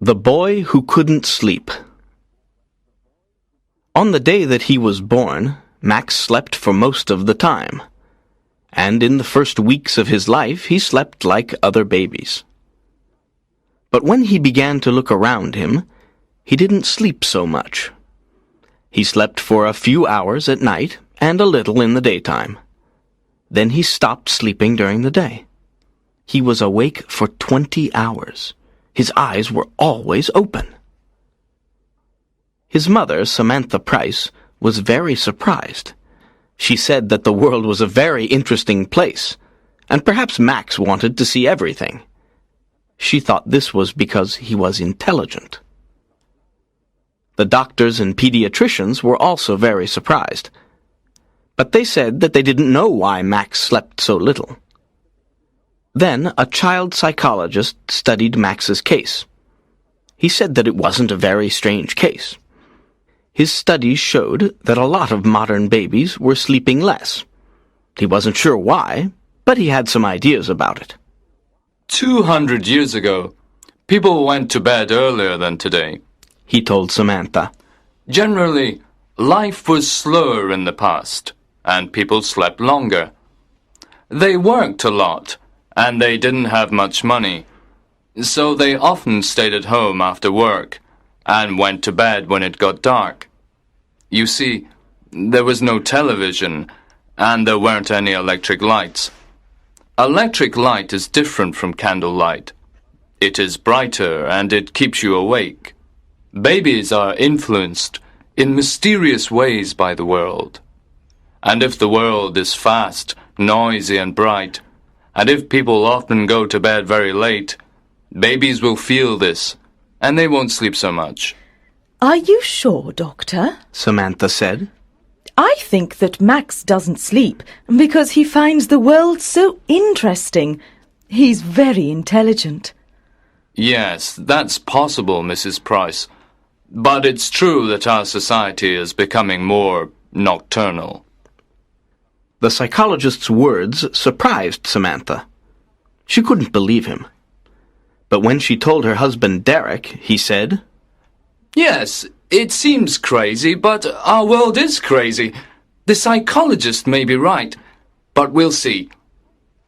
The Boy Who Couldn't Sleep. On the day that he was born, Max slept for most of the time. And in the first weeks of his life, he slept like other babies. But when he began to look around him, he didn't sleep so much. He slept for a few hours at night and a little in the daytime. Then he stopped sleeping during the day. He was awake for 20 hours. His eyes were always open. His mother, Samantha Price, was very surprised. She said that the world was a very interesting place, and perhaps Max wanted to see everything. She thought this was because he was intelligent. The doctors and pediatricians were also very surprised, but they said that they didn't know why Max slept so little. Then a child psychologist studied Max's case. He said that it wasn't a very strange case. His studies showed that a lot of modern babies were sleeping less. He wasn't sure why, but he had some ideas about it. 200 years ago, people went to bed earlier than today, he told Samantha. Generally, life was slower in the past, and people slept longer. They worked a lot, and they didn't have much money, so they often stayed at home after work and went to bed when it got dark. You see, there was no television, and there weren't any electric lights. Electric light is different from candlelight. It is brighter, and it keeps you awake. Babies are influenced in mysterious ways by the world. And if the world is fast, noisy, and bright, and if people often go to bed very late, babies will feel this, and they won't sleep so much. Are you sure, Doctor? Samantha said. I think that Max doesn't sleep because he finds the world so interesting. He's very intelligent. Yes, that's possible, Mrs. Price. But it's true that our society is becoming more nocturnal. The psychologist's words surprised Samantha. She couldn't believe him. But when she told her husband Derek, he said, Yes, it seems crazy, but our world is crazy. The psychologist may be right, but we'll see.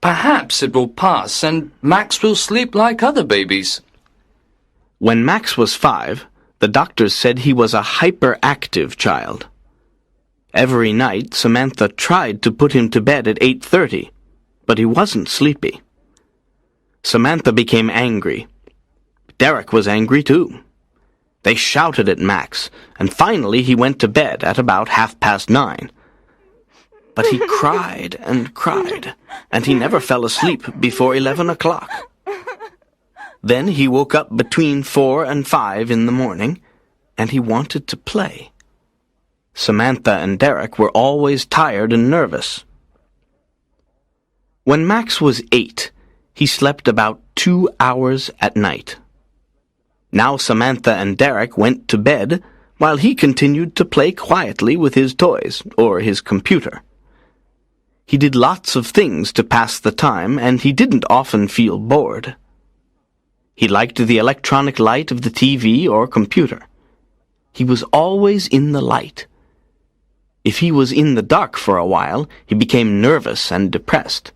Perhaps it will pass and Max will sleep like other babies. When Max was 5, the doctors said he was a hyperactive child. Every night, Samantha tried to put him to bed at 8:30, but he wasn't sleepy. Samantha became angry. Derek was angry too. They shouted at Max, and finally he went to bed at about 9:30. But he cried, and he never fell asleep before 11 o'clock. Then he woke up between 4 and 5 in the morning, and he wanted to play. Samantha and Derek were always tired and nervous. When Max was 8, he slept about 2 hours at night. Now Samantha and Derek went to bed while he continued to play quietly with his toys or his computer. He did lots of things to pass the time, and he didn't often feel bored. He liked the electronic light of the TV or computer. He was always in the light. If he was in the dark for a while, he became nervous and depressed.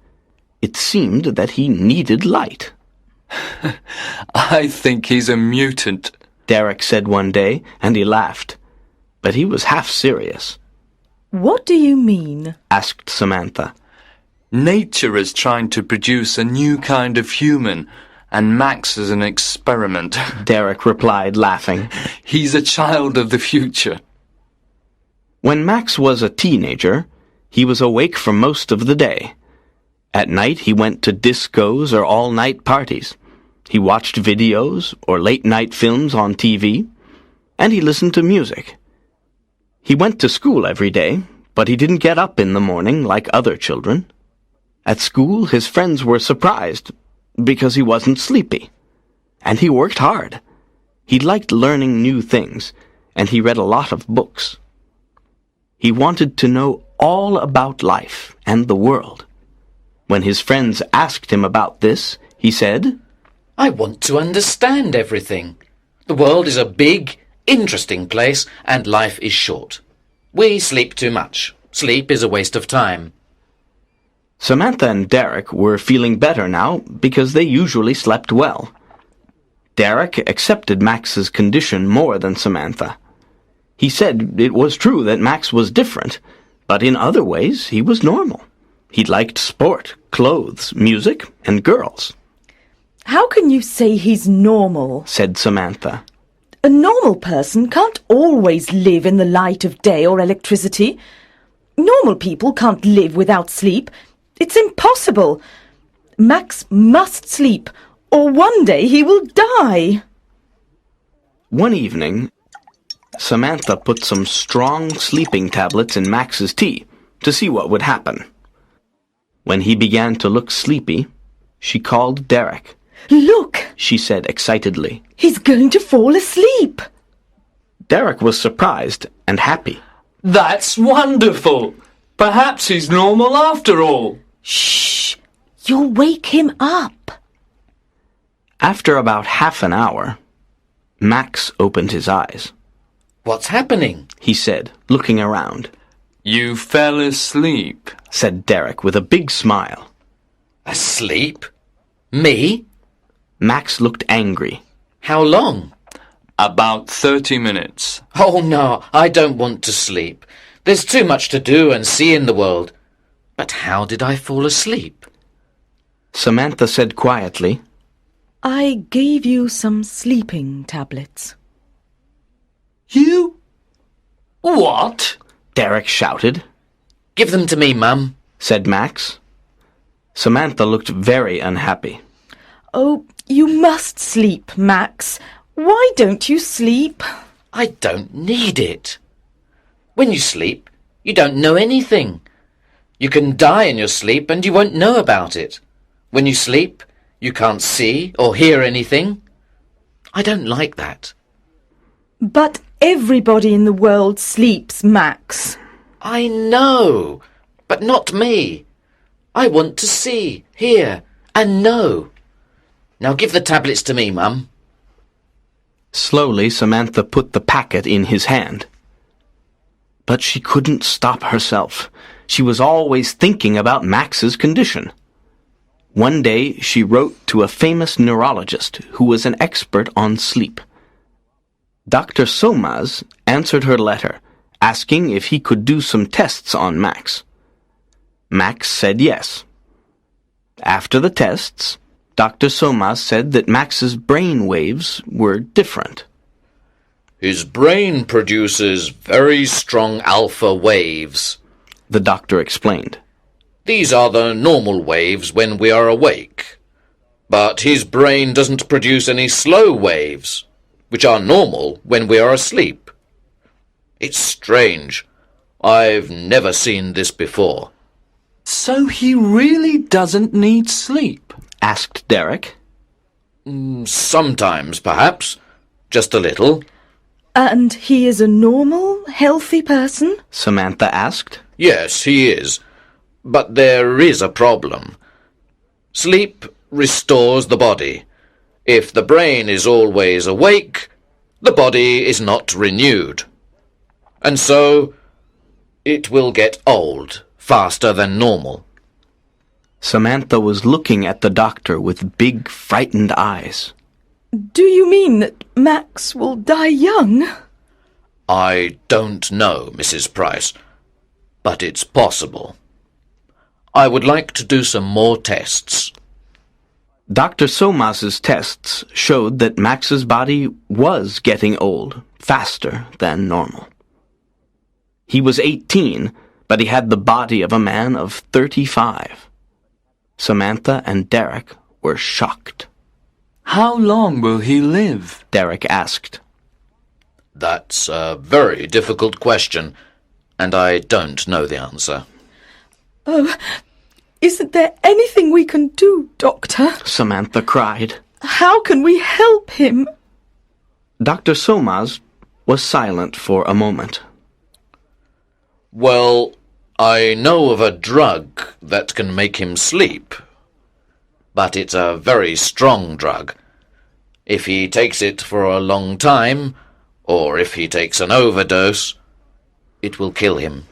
It seemed that he needed light. I think he's a mutant, Derek said one day, and he laughed. But he was half serious. What do you mean? Asked Samantha. Nature is trying to produce a new kind of human, and Max is an experiment, Derek replied, laughing. He's a child of the future. When Max was a teenager, he was awake for most of the day. At night he went to discos or all-night parties. He watched videos or late-night films on TV, and he listened to music. He went to school every day, but he didn't get up in the morning like other children. At school, his friends were surprised because he wasn't sleepy. And he worked hard. He liked learning new things, and he read a lot of books. He wanted to know all about life and the world. When his friends asked him about this, he said, I want to understand everything. The world is a big, interesting place, and life is short. We sleep too much. Sleep is a waste of time. Samantha and Derek were feeling better now because they usually slept well. Derek accepted Max's condition more than Samantha. He said it was true that Max was different, but in other ways he was normal. He liked sport, clothes, music, and girls. How can you say he's normal? Said Samantha. A normal person can't always live in the light of day or electricity. Normal people can't live without sleep. It's impossible. Max must sleep, or one day he will die. One evening, Samantha put some strong sleeping tablets in Max's tea to see what would happen. When he began to look sleepy, she called Derek. Look, She said excitedly. he's going to fall asleep. Derek was surprised and happy. That's wonderful! Perhaps he's normal after all. Shh, you'll wake him up. After about half an hour, Max opened his eyes. What's happening? He said, looking around. You fell asleep. Said Derek with a big smile. Asleep? Me? Max looked angry. How long? About 30 minutes. Oh, no, I don't want to sleep. There's too much to do and see in the world. But how did I fall asleep? Samantha said quietly. I gave you some sleeping tablets. You? What? Derek shouted. Give them to me, Mum. Said Max. Samantha looked very unhappy. Oh, you must sleep, Max. Why don't you sleep? I don't need it. When you sleep, you don't know anything. You can die in your sleep and you won't know about it. When you sleep, you can't see or hear anything. I don't like that. But everybody in the world sleeps, Max. I know, but not me. I want to see, hear, and know. Now give the tablets to me, Mum. Slowly, Samantha put the packet in his hand. But she couldn't stop herself. She was always thinking about Max's condition. One day, she wrote to a famous neurologist who was an expert on sleep. Dr. Somas answered her letter, asking if he could do some tests on Max. Max said yes. After the tests, Dr. Somas said that Max's brain waves were different. His brain produces very strong alpha waves. The doctor explained. These are the normal waves when we are awake. But his brain doesn't produce any slow waves, which are normal when we are asleep. It's strange. I've never seen this before. So he really doesn't need sleep? Asked Derek. Sometimes, perhaps. Just a little. And he is a normal, healthy person? Samantha asked. Yes, he is. But there is a problem. Sleep restores the body. If the brain is always awake, the body is not renewed. And so, it will get old faster than normal. Samantha was looking at the doctor with big, frightened eyes. Do you mean that Max will die young? I don't know, Mrs. Price, but it's possible. I would like to do some more tests. Dr. Somas's tests showed that Max's body was getting old faster than normal. He was 18, but he had the body of a man of 35. Samantha and Derek were shocked. How long will he live? Derek asked. That's a very difficult question, and I don't know the answer. Oh, isn't there anything we can do, Doctor? Samantha cried. How can we help him? Dr. Somas was silent for a moment. Well, I know of a drug that can make him sleep, but it's a very strong drug. If he takes it for a long time, or if he takes an overdose, it will kill him.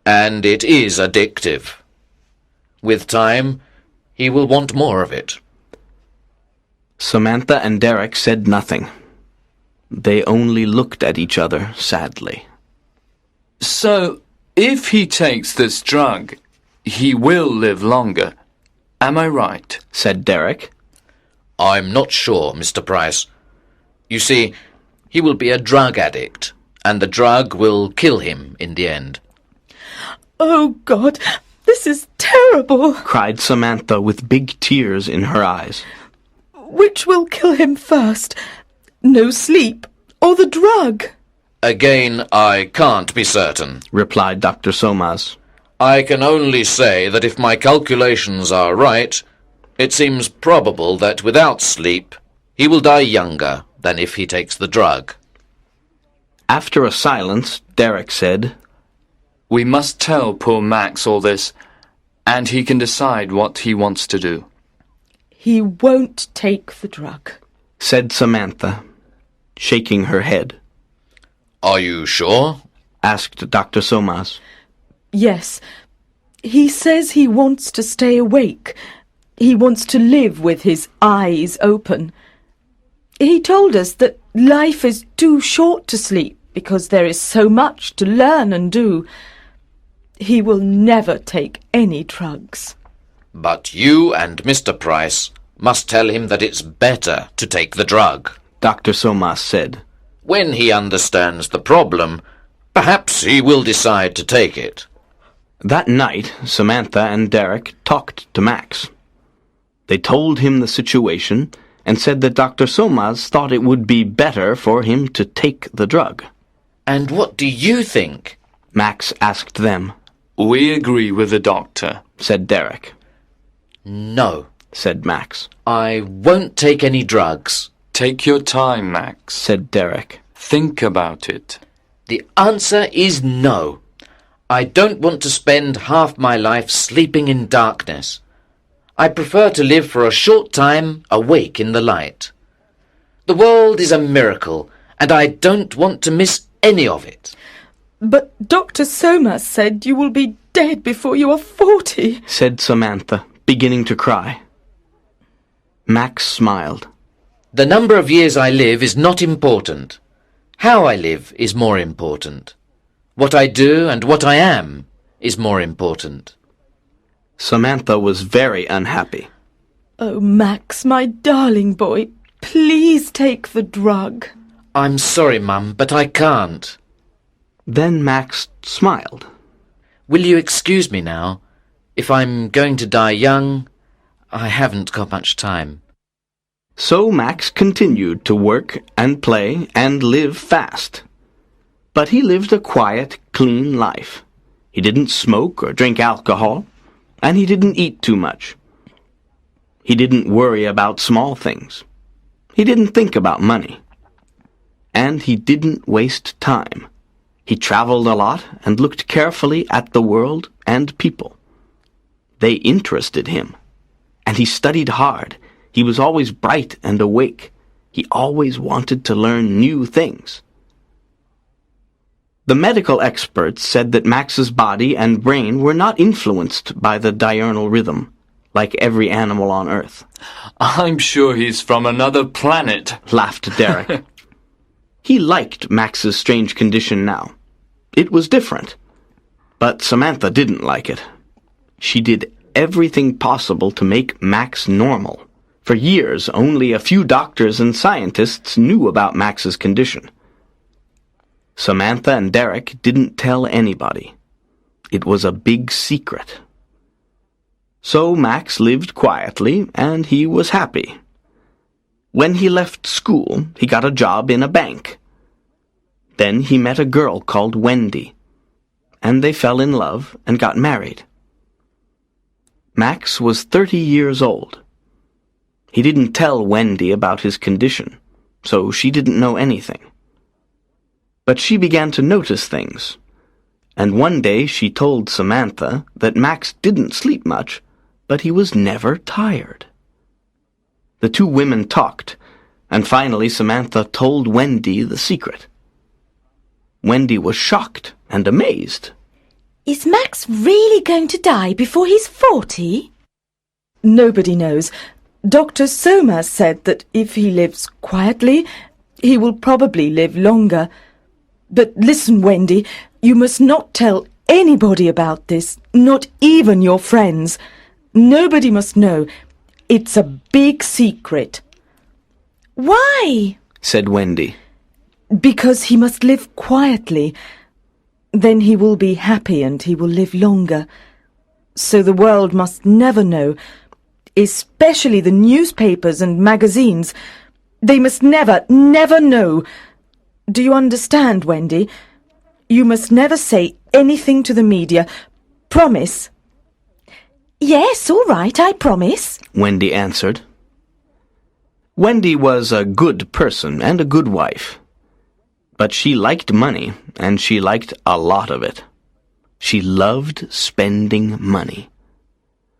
And it is addictive. With time, he will want more of it. Samantha and Derek said nothing. They only looked at each other sadly. So, if he takes this drug, he will live longer. Am I right? Said Derek. I'm not sure, Mr. Price. You see, he will be a drug addict, and the drug will kill him in the end. Oh, God, this is terrible. Cried Samantha with big tears in her eyes. Which will kill him first? No sleep or the drug? Again, I can't be certain, replied Dr. Somas. I can only say that if my calculations are right, it seems probable that without sleep, he will die younger than if he takes the drug. After a silence, Derek said, We must tell poor Max all this, and he can decide what he wants to do. He won't take the drug, said Samantha, shaking her head. Are you sure? Asked Dr. Somas. Yes. He says he wants to stay awake. He wants to live with his eyes open. He told us that life is too short to sleep because there is so much to learn and do. He will never take any drugs. But you and Mr. Price must tell him that it's better to take the drug, Dr. Somas said. When he understands the problem, perhaps he will decide to take it. That night, Samantha and Derek talked to Max. They told him the situation and said that Dr. Somas thought it would be better for him to take the drug. And what do you think? Max asked them. We agree with the doctor, said Derek. No, said Max. I won't take any drugs. Take your time, Max, said Derek. Think about it. The answer is no. I don't want to spend half my life sleeping in darkness. I prefer to live for a short time awake in the light. The world is a miracle, and I don't want to miss any of it. But Dr. Somas said you will be dead before you are 40, said Samantha, beginning to cry. Max smiled. The number of years I live is not important. How I live is more important. What I do and what I am is more important. Samantha was very unhappy. Oh, Max, my darling boy, please take the drug. I'm sorry, Mum, but I can't. Then Max smiled. Will you excuse me now? If I'm going to die young, I haven't got much time. So Max continued to work and play and live fast. But he lived a quiet, clean life. He didn't smoke or drink alcohol, and he didn't eat too much. He didn't worry about small things. He didn't think about money. And he didn't waste time. He traveled a lot and looked carefully at the world and people. They interested him, and he studied hard. He was always bright and awake. He always wanted to learn new things. The medical experts said that Max's body and brain were not influenced by the diurnal rhythm, like every animal on Earth. I'm sure he's from another planet, laughed Derek. He liked Max's strange condition now. It was different. But Samantha didn't like it. She did everything possible to make Max normal. For years, only a few doctors and scientists knew about Max's condition. Samantha and Derek didn't tell anybody. It was a big secret. So Max lived quietly, and he was happy. When he left school, he got a job in a bank. Then he met a girl called Wendy, and they fell in love and got married. Max was 30 years old. He didn't tell Wendy about his condition, so she didn't know anything. But she began to notice things, and one day she told Samantha that Max didn't sleep much, but he was never tired. The two women talked, And finally Samantha told Wendy the secret. Wendy was shocked and amazed. Is Max really going to die before he's 40? Nobody knows. Dr. Soma said that if he lives quietly, he will probably live longer. But listen, Wendy, you must not tell anybody about this, not even your friends. Nobody must know. It's a big secret. Why? Said Wendy. Because he must live quietly. Then he will be happy and he will live longer. So the world must never know, especially the newspapers and magazines. They must never, never know. Do you understand, Wendy? You must never say anything to the media. Promise? Yes, all right, I promise, Wendy answered. Wendy was a good person and a good wife. But she liked money, and she liked a lot of it. She loved spending money.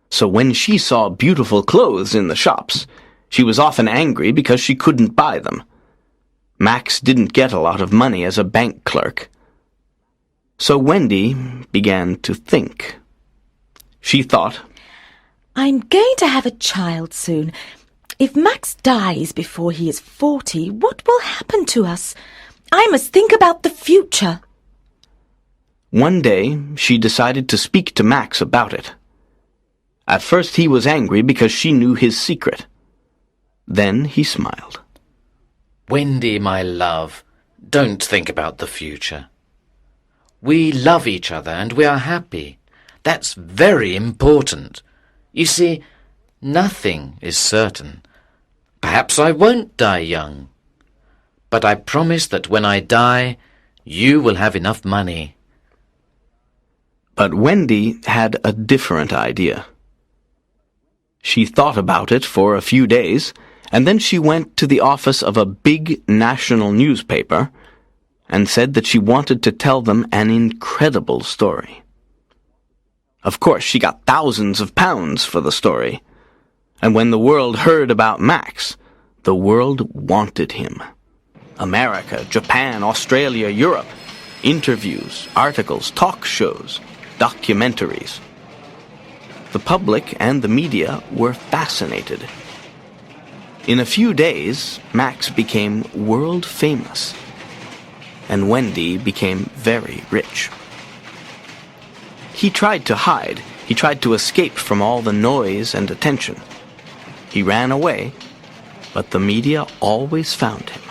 So when she saw beautiful clothes in the shops, she was often angry because she couldn't buy them. Max didn't get a lot of money as a bank clerk. So Wendy began to think. She thought, I'm going to have a child soon. If Max dies before he is 40, what will happen to us? I must think about the future. One day, she decided to speak to Max about it. At first he was angry because she knew his secret. Then he smiled. Wendy, my love, don't think about the future. We love each other and we are happy. That's very important. You see, nothing is certain. Perhaps I won't die young. But I promise that when I die, you will have enough money. But Wendy had a different idea. She thought about it for a few days, and then she went to the office of a big national newspaper and said that she wanted to tell them an incredible story. Of course, she got thousands of pounds for the story, and when the world heard about Max, the world wanted him. America, Japan, Australia, Europe. Interviews, articles, talk shows, documentaries. The public and the media were fascinated. In a few days, Max became world famous, and Wendy became very rich. He tried to hide. He tried to escape from all the noise and attention. He ran away, but the media always found him.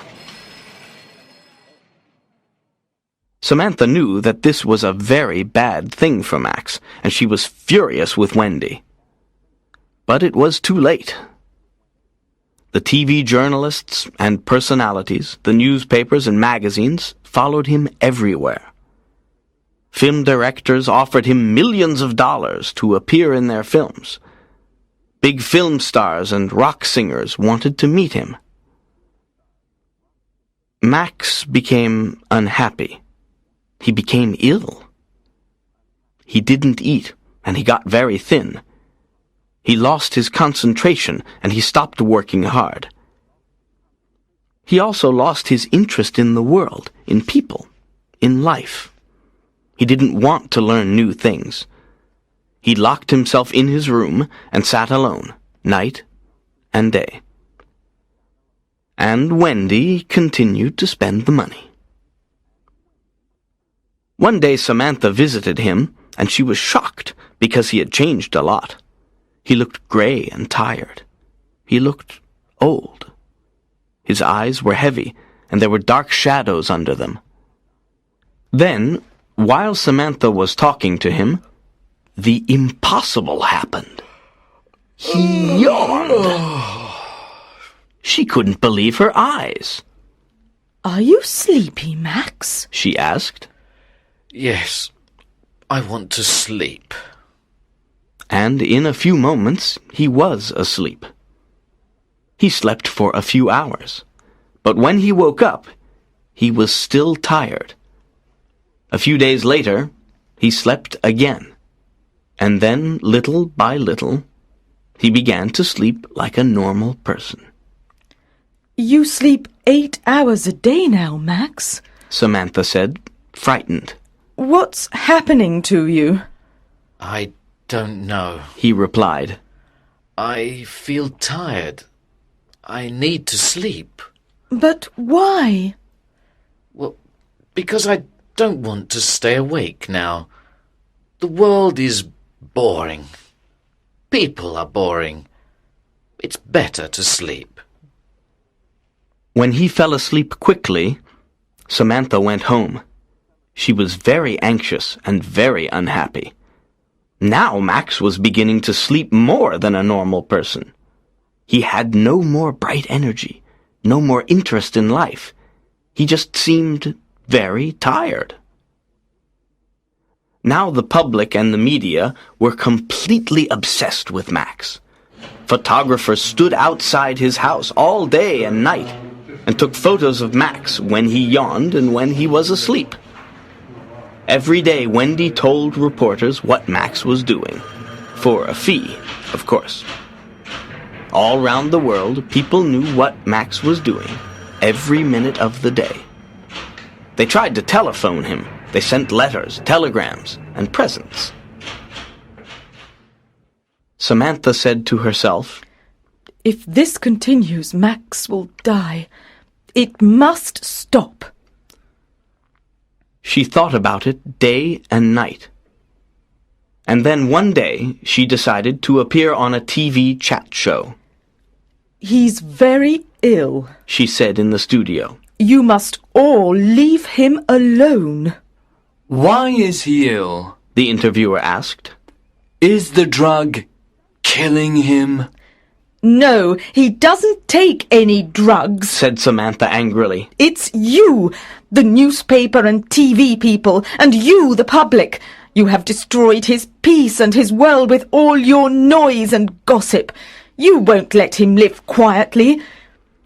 Samantha knew that this was a very bad thing for Max, and she was furious with Wendy. But it was too late. The TV journalists and personalities, the newspapers and magazines followed him everywhere. Film directors offered him millions of dollars to appear in their films. Big film stars and rock singers wanted to meet him. Max became unhappy. He became ill. He didn't eat, and he got very thin. He lost his concentration, and he stopped working hard. He also lost his interest in the world, in people, in life. He didn't want to learn new things. He locked himself in his room and sat alone, night and day. And Wendy continued to spend the money. One day Samantha visited him, and she was shocked because he had changed a lot. He looked gray and tired. He looked old. His eyes were heavy, and there were dark shadows under them. Then, while Samantha was talking to him, the impossible happened. He yawned. She couldn't believe her eyes. Are you sleepy, Max? She asked. Yes, I want to sleep. And in a few moments he was asleep. He slept for a few hours, but when he woke up, he was still tired. A few days later, he slept again, and then, little by little, he began to sleep like a normal person. You sleep 8 hours a day now, Max. Samantha said, frightened. What's happening to you? I don't know. He replied. I feel tired. I need to sleep. But why? Well, because I don't want to stay awake now. The world is boring. People are boring. It's better to sleep. When he fell asleep quickly, Samantha went home. She was very anxious and very unhappy. Now Max was beginning to sleep more than a normal person. He had no more bright energy, no more interest in life. He just seemed very tired. Now the public and the media were completely obsessed with Max. Photographers stood outside his house all day and night and took photos of Max when he yawned and when he was asleep. Every day Wendy told reporters what Max was doing, for a fee, of course. All round the world, people knew what Max was doing, every minute of the day. They tried to telephone him. They sent letters, telegrams, and presents. Samantha said to herself, If this continues, Max will die. It must stop. She thought about it day and night. And then one day she decided to appear on a TV chat show. He's very ill, she said in the studio. You must all leave him alone. Why is he ill? The interviewer asked. Is the drug killing him? No, he doesn't take any drugs, said Samantha angrily. It's you, the newspaper and TV people, and you, the public. You have destroyed his peace and his world with all your noise and gossip. You won't let him live quietly.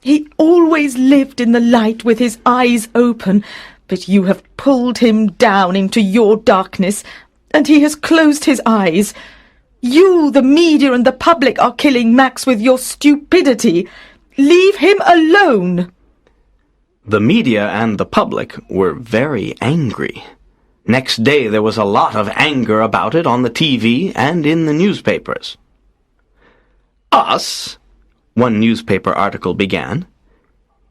He always lived in the light with his eyes open, but you have pulled him down into your darkness, and he has closed his eyes. You, the media and the public, are killing Max with your stupidity. Leave him alone. The media and the public were very angry. Next day there was a lot of anger about it on the TV and in the newspapers. Us, one newspaper article began.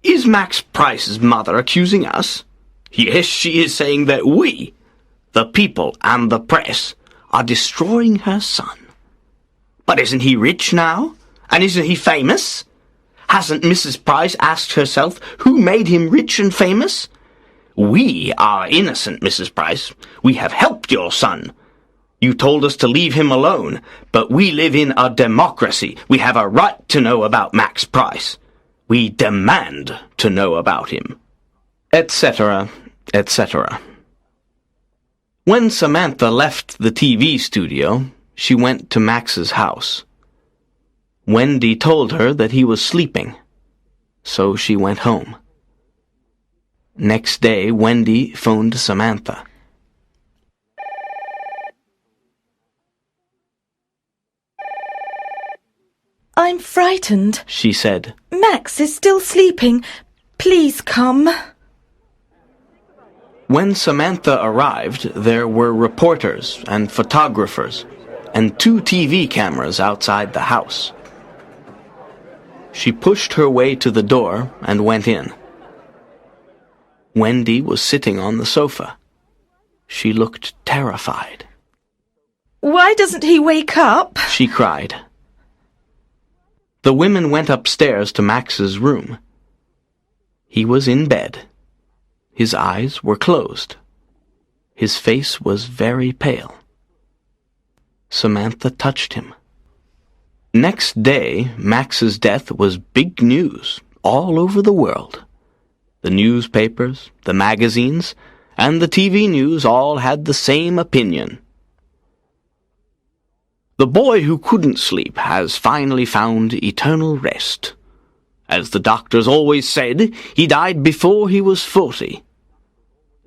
Is Max Price's mother accusing us? Yes, she is saying that we, the people and the press, are destroying her son. But isn't he rich now? And isn't he famous? Hasn't Mrs. Price asked herself who made him rich and famous? We are innocent, Mrs. Price. We have helped your son. You told us to leave him alone, but we live in a democracy. We have a right to know about Max Price. We demand to know about him. Etc., etc. When Samantha left the TV studio, she went to Max's house. Wendy told her that he was sleeping, so she went home. Next day, Wendy phoned Samantha. I'm frightened, she said. Max is still sleeping. Please come. When Samantha arrived, there were reporters and photographers and 2 TV cameras outside the house. She pushed her way to the door and went in. Wendy was sitting on the sofa. She looked terrified. Why doesn't he wake up? She cried. The women went upstairs to Max's room. He was in bed. His eyes were closed. His face was very pale. Samantha touched him. Next day, Max's death was big news all over the world. The newspapers, the magazines, and the TV news all had the same opinion. The boy who couldn't sleep has finally found eternal rest. As the doctors always said, he died before he was 40.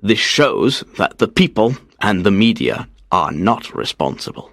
This shows that the people and the media are not responsible.